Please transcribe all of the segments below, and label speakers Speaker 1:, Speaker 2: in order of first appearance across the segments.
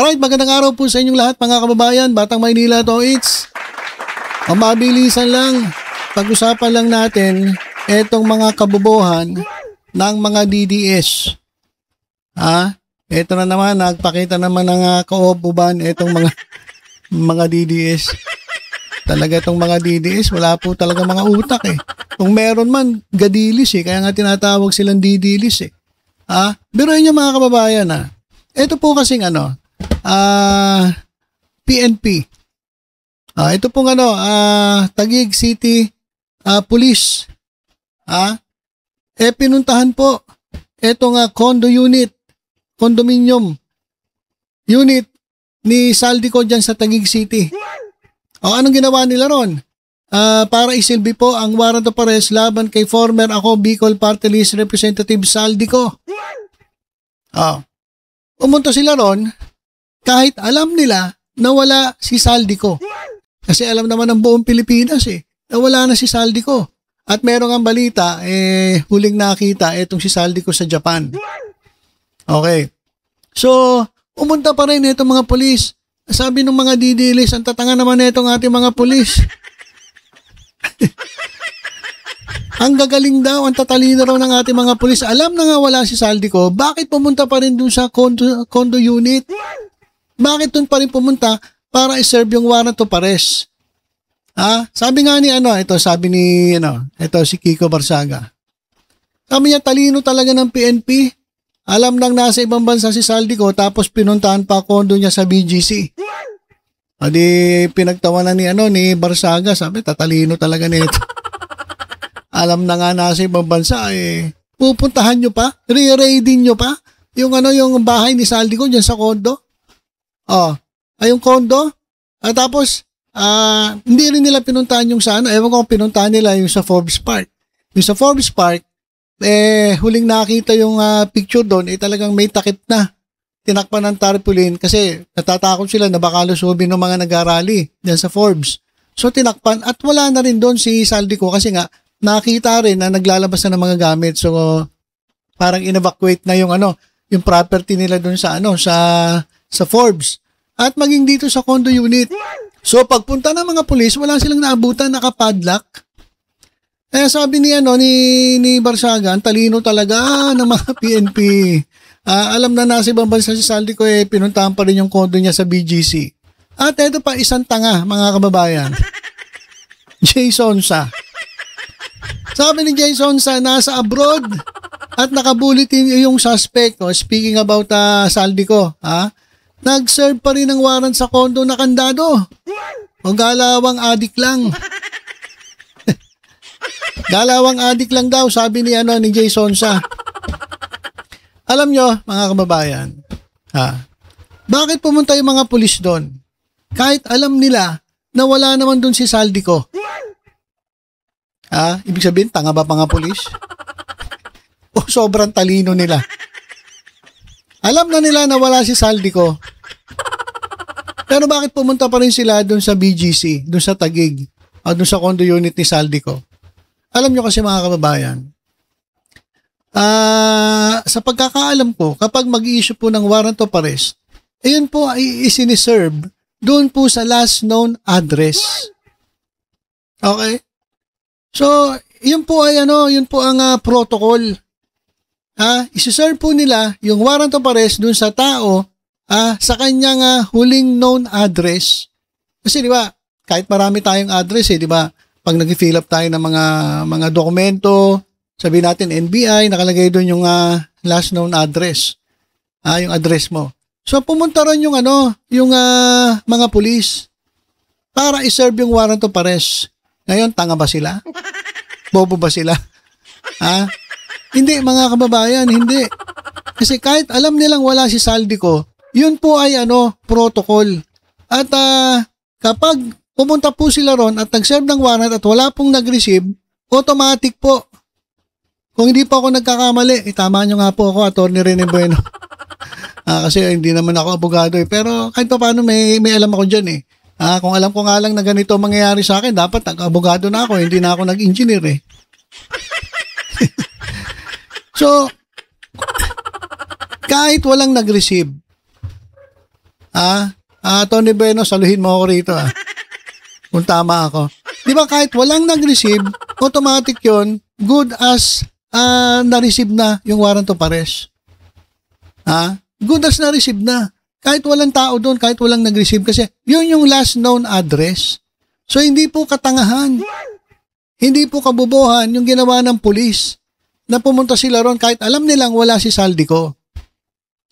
Speaker 1: Alright, magandang araw po sa inyong lahat mga kababayan, Batang Maynila to it's. Ang mabilisan lang, pag-usapan lang natin etong mga kabobohan ng mga DDS. Ito na naman, nagpakita naman ng kauupuban etong mga DDS. Talaga itong mga DDS, wala po talaga mga utak eh. Kung meron man, gadilis eh, kaya nga tinatawag silang didilis eh. Biruin nyo mga kababayan Ito po kasing PNP. Ito pong Taguig City Police. Pinuntahan po etong condominium unit ni Saldico dyan sa Taguig City. Anong ginawa nila ron? Para isilbi po ang warrant of arrest laban kay former Bicol Party List Representative Saldico. Pumunta sila ron kahit alam nila na wala si Saldico. Kasi alam naman ng buong Pilipinas na wala na si Saldico. At merong ang balita, huling nakita itong si Saldico sa Japan. Okay. So, pumunta pa rin itong mga polis. Sabi ng mga didilis, ang tatanga naman itong ating mga polis. Ang gagaling daw, ang tatalino raw ng ating mga pulis. Alam na nga wala si Saldico, bakit pumunta pa rin dun sa condo unit? Bakit dun pa rin pumunta para iserve yung warrant of arrest? Sabi nga ni ito si Kiko Barsaga. Sabi niya, talino talaga ng PNP. Alam nang nasa ibang bansa si Saldico tapos pinuntahan pa condo niya sa BGC. Pinagtawanan ni Barsaga, sabi tatalino talaga nito. Alam na nga nasa ibang bansa pupuntahan nyo pa, re-raiding nyo pa yung bahay ni Saldico diyan sa condo. Yung condo. Tapos hindi rin nila pinuntahan yung ewan ko kung pinuntahan nila yung sa Forbes Park. Yung sa Forbes Park huling nakita yung picture doon talagang may takip na. Tinakpan ng tarpaulin kasi natatakot sila na baka lusubin ng mga nag-arally diyan sa Forbes. So tinakpan at wala na rin doon si Saldico kasi nga nakita rin na naglalabas na ng mga gamit. So parang in-evacuate na yung property nila doon sa sa Forbes at maging dito sa condo unit. So pagpunta ng mga pulis, wala silang naabutan, nakapadlock. Sabi ni Barsaga, ang talino talaga ng mga PNP. Alam na nasa ibang bansa si Saldico pinuntahan pa rin yung condo niya sa BGC. At ito pa isang tanga mga kababayan. Jason Sa. Sabi ni Jason Sa, nasa abroad at nakabulitin yung suspect. Speaking about Saldico, nag-serve pa rin ng warrant sa condo na kandado. Galawang adik lang. Galawang adik lang daw, sabi ni Jason Sa. Alam nyo, mga kababayan, bakit pumunta yung mga pulis doon? Kahit alam nila na wala naman doon si Saldico. Ibig sabihin, tanga ba mga pulis? O sobrang talino nila? Alam na nila na wala si Saldico. Pero bakit pumunta pa rin sila doon sa BGC, doon sa Taguig, o doon sa condo unit ni Saldico? Alam nyo kasi mga kababayan, sa pagkakaalam ko, kapag mag-i-issue po ng warrant of arrest, yun po ay isiniserve doon po sa last known address. Okay? So, yun po ay yun po ang protocol. Isi-serve po nila yung warrant of arrest dun sa tao sa kanyang huling known address. Kasi di ba, kahit marami tayong address di ba, pag nag-fill up tayo ng mga dokumento, sabihin natin NBI, nakalagay doon yung last known address. Yung address mo. So pumunta ron yung mga pulis para i-serve yung warrant of arrest. Ngayon, tanga ba sila? Bobo ba sila? Hindi mga kababayan, hindi. Kasi kahit alam nilang wala si Saldico, yun po ay protocol. At kapag pumunta po sila ron at nag-serve ng warrant at wala pong nag-receive, automatic po. Kung hindi pa ako nagkakamali, tama nyo nga po ako, Attorney Rene Bueno. Kasi hindi naman ako abogado pero kahit pa paano may alam ako dyan kung alam ko nga lang na ganito mangyayari sa akin, dapat nag-abogado na ako, hindi na ako nag-engineer So, kahit walang nag-receive, Tony Bueno, saluhin mo ako rito kung tama ako. Di ba kahit walang nag-receive, automatic yon, good as na-receive na yung warrant of arrest. Good as na-receive na. Kahit walang tao doon, kahit walang nag-receive kasi yun yung last known address. So hindi po katangahan, hindi po kabobohan yung ginawa ng pulis na pumunta sila ron kahit alam nilang wala si Saldico.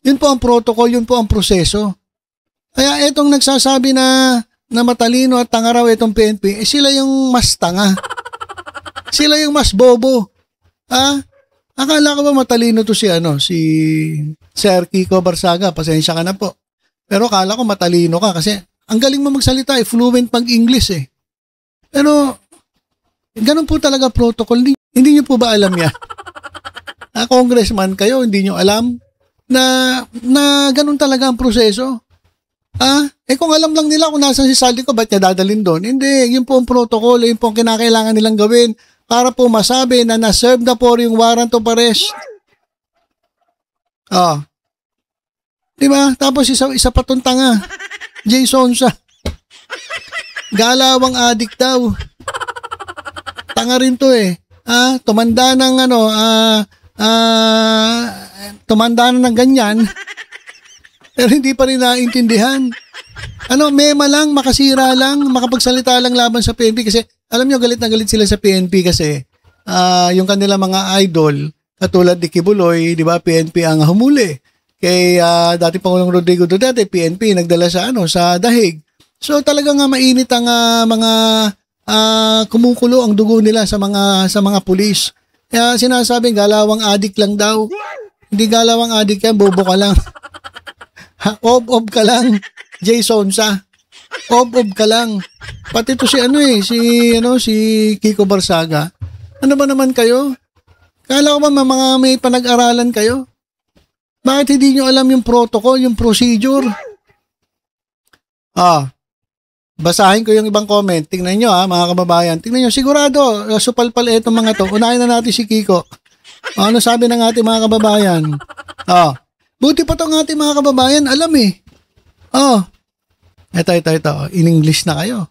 Speaker 1: Yun po ang protocol, yun po ang proseso. Kaya etong nagsasabi na matalino at tanga raw itong PNP, sila yung mas tanga. Sila yung mas bobo. Akala ko ba matalino to si Sir Kiko Barsaga, pasensya ka na po. Pero akala ko matalino ka kasi ang galing mo magsalita, fluent pag-English Pero ganun po talaga protocol. Hindi niyo po ba alam yan? Congressman kayo, hindi niyo alam na ganun talaga ang proseso. Kung alam lang nila kung nasan si Saldico, ba't niya dadalhin doon? Hindi, yun po ang protocol, yun po ang kinakailangan nilang gawin para po masabi na na-serve na po yung warrant of arrest. Diba? Tapos isa pa tong tanga, Jason siya. Galawang adik daw. Tanga rin to tumanda ng tumanda na ng ganyan. Pero hindi pa rin naintindihan. Mema lang, makasira lang, makapagsalita lang laban sa PNP kasi alam nyo, galit na galit sila sa PNP kasi yung kanila mga idol, katulad ni Kibuloy, di ba, PNP ang humuli. Kay dati Pangulong Rodrigo Duterte, PNP nagdala sa dahig. So talagang mainit ang mga kumukulo ang dugo nila sa mga pulis. Kaya sinasabing galawang adik lang daw. Hindi galawang adik yan, bobo ka lang. Ob ka lang, Jason sa. Ob ka lang. Pati to si Kiko Barsaga. Ano ba naman kayo? Kala ko ba may panag-aralan kayo? Bakit hindi nyo alam yung protocol, yung procedure? Basahin ko yung ibang comment. Tingnan nyo mga kababayan. Tingnan nyo, sigurado, supalpal itong mga to. Unahin na natin si Kiko. Ano sabi ng ating mga kababayan? Buti pa itong ating mga kababayan, alam Ito. In English na kayo.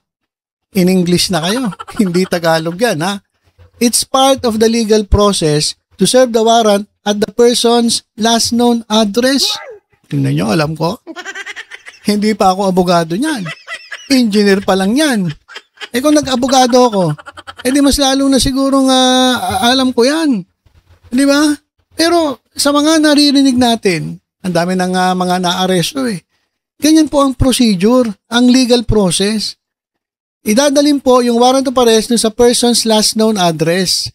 Speaker 1: In English na kayo. Hindi Tagalog yan, It's part of the legal process to serve the warrant at the person's last known address. Tingnan nyo, alam ko. Hindi pa ako abogado niyan. Engineer pa lang yan. Kung nag-abogado ako, di mas lalo na sigurong alam ko yan. Di ba? Pero sa mga naririnig natin, ang dami ng mga naaresto Ganyan po ang procedure, ang legal process. Idadalhin po yung warrant of arrest sa person's last known address.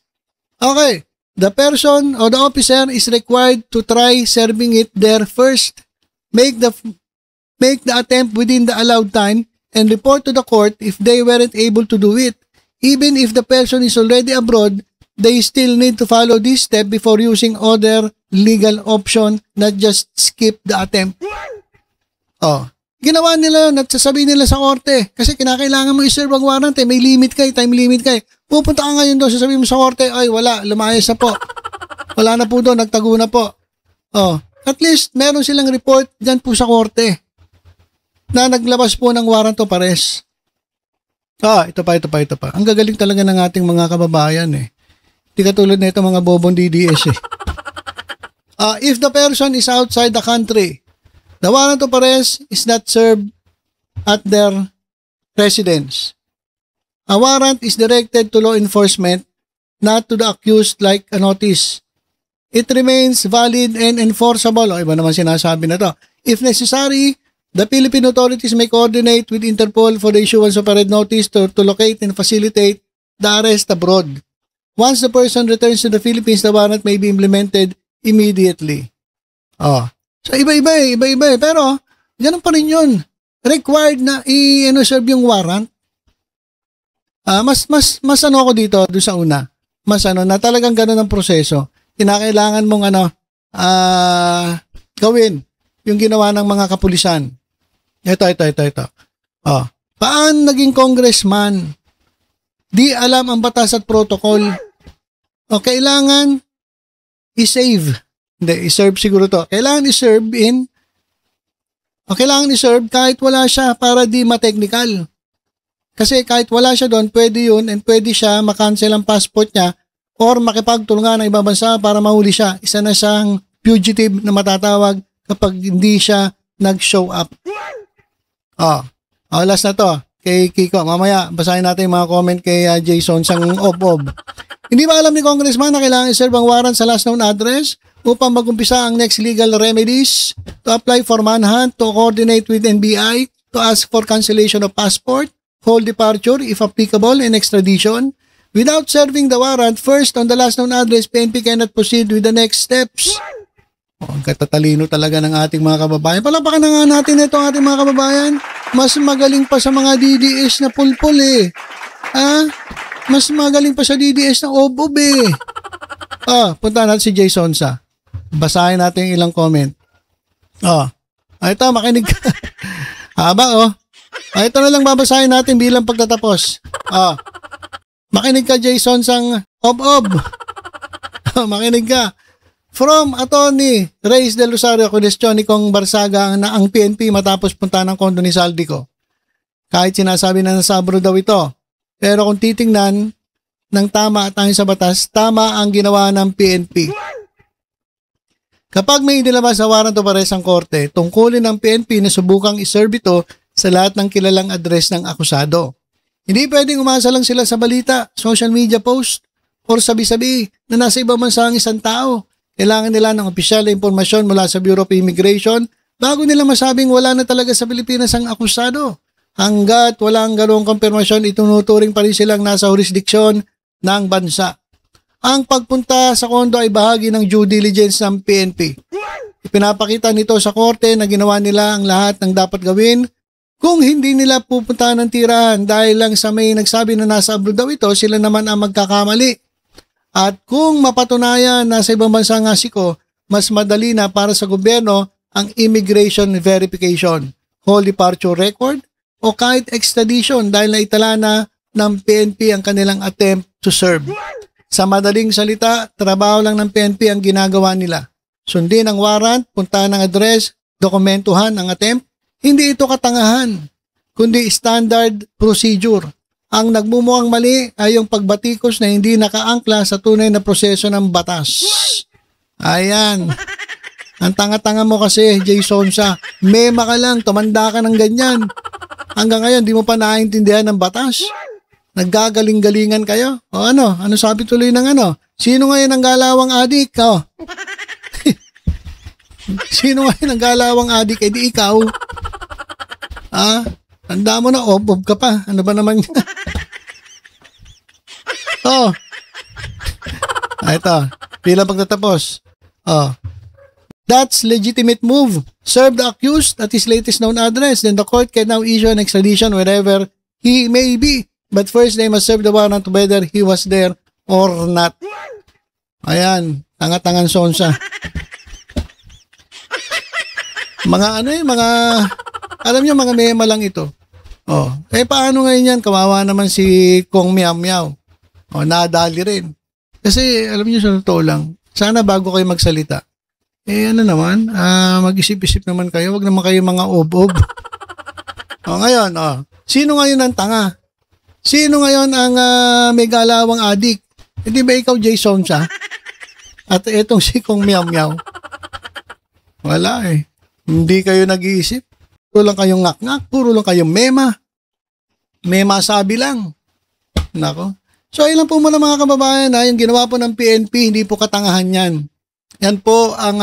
Speaker 1: Okay. The person or the officer is required to try serving it there first. Make the attempt within the allowed time and report to the court if they weren't able to do it. Even if the person is already abroad, they still need to follow this step before using other legal option, not just skip the attempt. Ginawa nila yun at sasabihin nila sa korte kasi kinakailangan mo i-serve ang warrant may limit time limit Pupunta ka ngayon doon, sasabihin mo sa korte, ay wala, lumayas na po. Wala na po doon, nagtago na po. At least meron silang report dyan po sa korte na naglabas po ng warrant of arrest. Ito pa. Ang gagaling talaga ng ating mga kababayan Di katulad na ito mga bobong DDS If the person is outside the country, the warrant of arrest is not served at their residence. A warrant is directed to law enforcement, not to the accused like a notice. It remains valid and enforceable. Iba naman sinasabi na to. If necessary, the Philippine authorities may coordinate with Interpol for the issuance of a red notice to locate and facilitate the arrest abroad. Once the person returns to the Philippines, the warrant may be implemented immediately. So iba-iba Pero, ganun pa rin yun. Required na i-serve yung warrant. Mas ako dito doon sa una. Mas na talagang ganun ang proseso. Kinakailangan mong gawin yung ginawa ng mga kapulisan. Ito. Paano naging congressman? Di alam ang batas at protocol. Kailangan i-save. Hindi, i-serve siguro to. Kailangan i-serve in Ang kailangan i-serve kahit wala siya para di ma-technical. Kasi kahit wala siya doon, pwede yun and pwede siya makancel ang passport niya or makipagtulungan ng ibang bansa para mahuli siya. Isa na siyang fugitive na matatawag kapag hindi siya nag-show up. Last na to. Kay Kiko, mamaya basahin natin yung mga comment kay Jason sang ob-ob. Hindi ba alam ni Congressman na kailangan i-serve ang warrant sa last known address upang mag-umpisa ang next legal remedies to apply for manhunt, to coordinate with NBI, to ask for cancellation of passport, hold departure if applicable, and extradition? Without serving the warrant, first on the last known address, PNP cannot proceed with the next steps. Ang katatalino talaga ng ating mga kababayan. Palapakan na nga natin ito ating mga kababayan. Mas magaling pa sa mga DDS na pulpul eh. Mas magaling pa sa DDS na obob eh. Punta natin si Jason sa. Basahin natin yung ilang comment. Ito, makinig ka. Haba ito na lang babasahin natin bilang pagtatapos. Makinig ka Jason sang ob-ob. Makinig ka. From Attorney Reyes del Rosario, question ni Kong Barsaga na ang PNP matapos punta ng kondo ni Saldico. Kahit sinasabi na nasa abroad daw ito. Pero kung titingnan ng tama at ayon sa batas, tama ang ginawa ng PNP. Kapag may inilabas sa warrant of arrest ang korte, tungkulin ng PNP na subukang iserve ito sa lahat ng kilalang address ng akusado. Hindi pwedeng umasa lang sila sa balita, social media post, or sabi-sabi na nasa ibang bansa ang isang tao. Kailangan nila ng opisyal na impormasyon mula sa Bureau of Immigration bago nila masabing wala na talaga sa Pilipinas ang akusado. Hanggat walang ganoong kumpirmasyon, itunuturing pa rin silang nasa jurisdiksyon ng bansa. Ang pagpunta sa kondo ay bahagi ng due diligence ng PNP. Ipinapakita nito sa korte na ginawa nila ang lahat ng dapat gawin. Kung hindi nila pupunta ng tirahan dahil lang sa may nagsabi na nasa abroad daw ito, sila naman ang magkakamali. At kung mapatunayan na sa ibang bansa nga siko, mas madali na para sa gobyerno ang immigration verification, whole departure record, o kahit extradition dahil naitala na ng PNP ang kanilang attempt to serve. Sa madaling salita, trabaho lang ng PNP ang ginagawa nila. Sundin ang warrant, puntahan ng address, dokumentuhan ang attempt. Hindi ito katangahan, kundi standard procedure. Ang nagmumukhang mali ay yung pagbatikos na hindi nakaangkla sa tunay na proseso ng batas. Ayan. Ang tanga-tanga mo kasi, Jason sa mema ka lang, tumanda ka ng ganyan. Hanggang ngayon, di mo pa naiintindihan ng batas. Naggagaling-galingan kayo. O ano sabi tuloy ng Sino ngayon ang galawang adik? Sino ngayon ang galawang adik? Eh di ikaw. Tanda mo na, ob-ob ka pa. Ano ba naman yan? Ito. Bilang pagtatapos. That's legitimate move. Serve the accused at his latest known address. Then the court can now issue an extradition wherever he may be. But first, they must serve the warrant whether he was there or not. Ayan. Tanga-tangan sonsa. Alam niyo, mga mema lang ito. Paano ngayon yan? Kawawa naman si Kong Miao Miao. Nadali rin. Kasi, alam niyo, sa totoo lang, sana bago kayo magsalita, mag-isip-isip naman kayo. Wag naman kayo mga ob-ob. Ngayon, sino ngayon ang tanga? Sino ngayon ang may galawang adik? Hindi ba ikaw, Jason siya? At etong si Kong Miao Miao? Wala eh. Hindi kayo nag-iisip. Puro lang kayong ngak-ngak, puro lang kayong mema. Mema sabi lang. Nako. So, ilan po muna mga kababayan, yung ginawa po ng PNP, hindi po katangahan yan. Yan po ang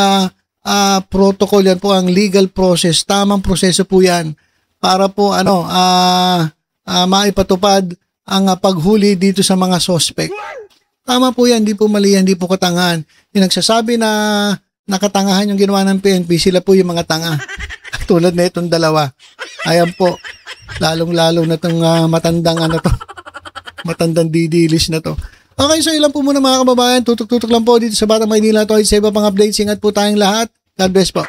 Speaker 1: protocol, yan po ang legal process. Tamang proseso po yan para po maipatupad ang paghuli dito sa mga suspect. Tama po yan, hindi po mali yan, hindi po katangahan. Yung nagsasabi na nakatangahan yung ginawa ng PNP, sila po yung mga tanga. Tulad na itong dalawa. Ayan po. Lalong-lalo na itong matandang didilis na to. Okay, so ilan po muna mga kababayan. Tutok-tutok lang po dito sa Batang Maynila. Ito ay sa iba pang updates. Ingat po tayong lahat. God bless po.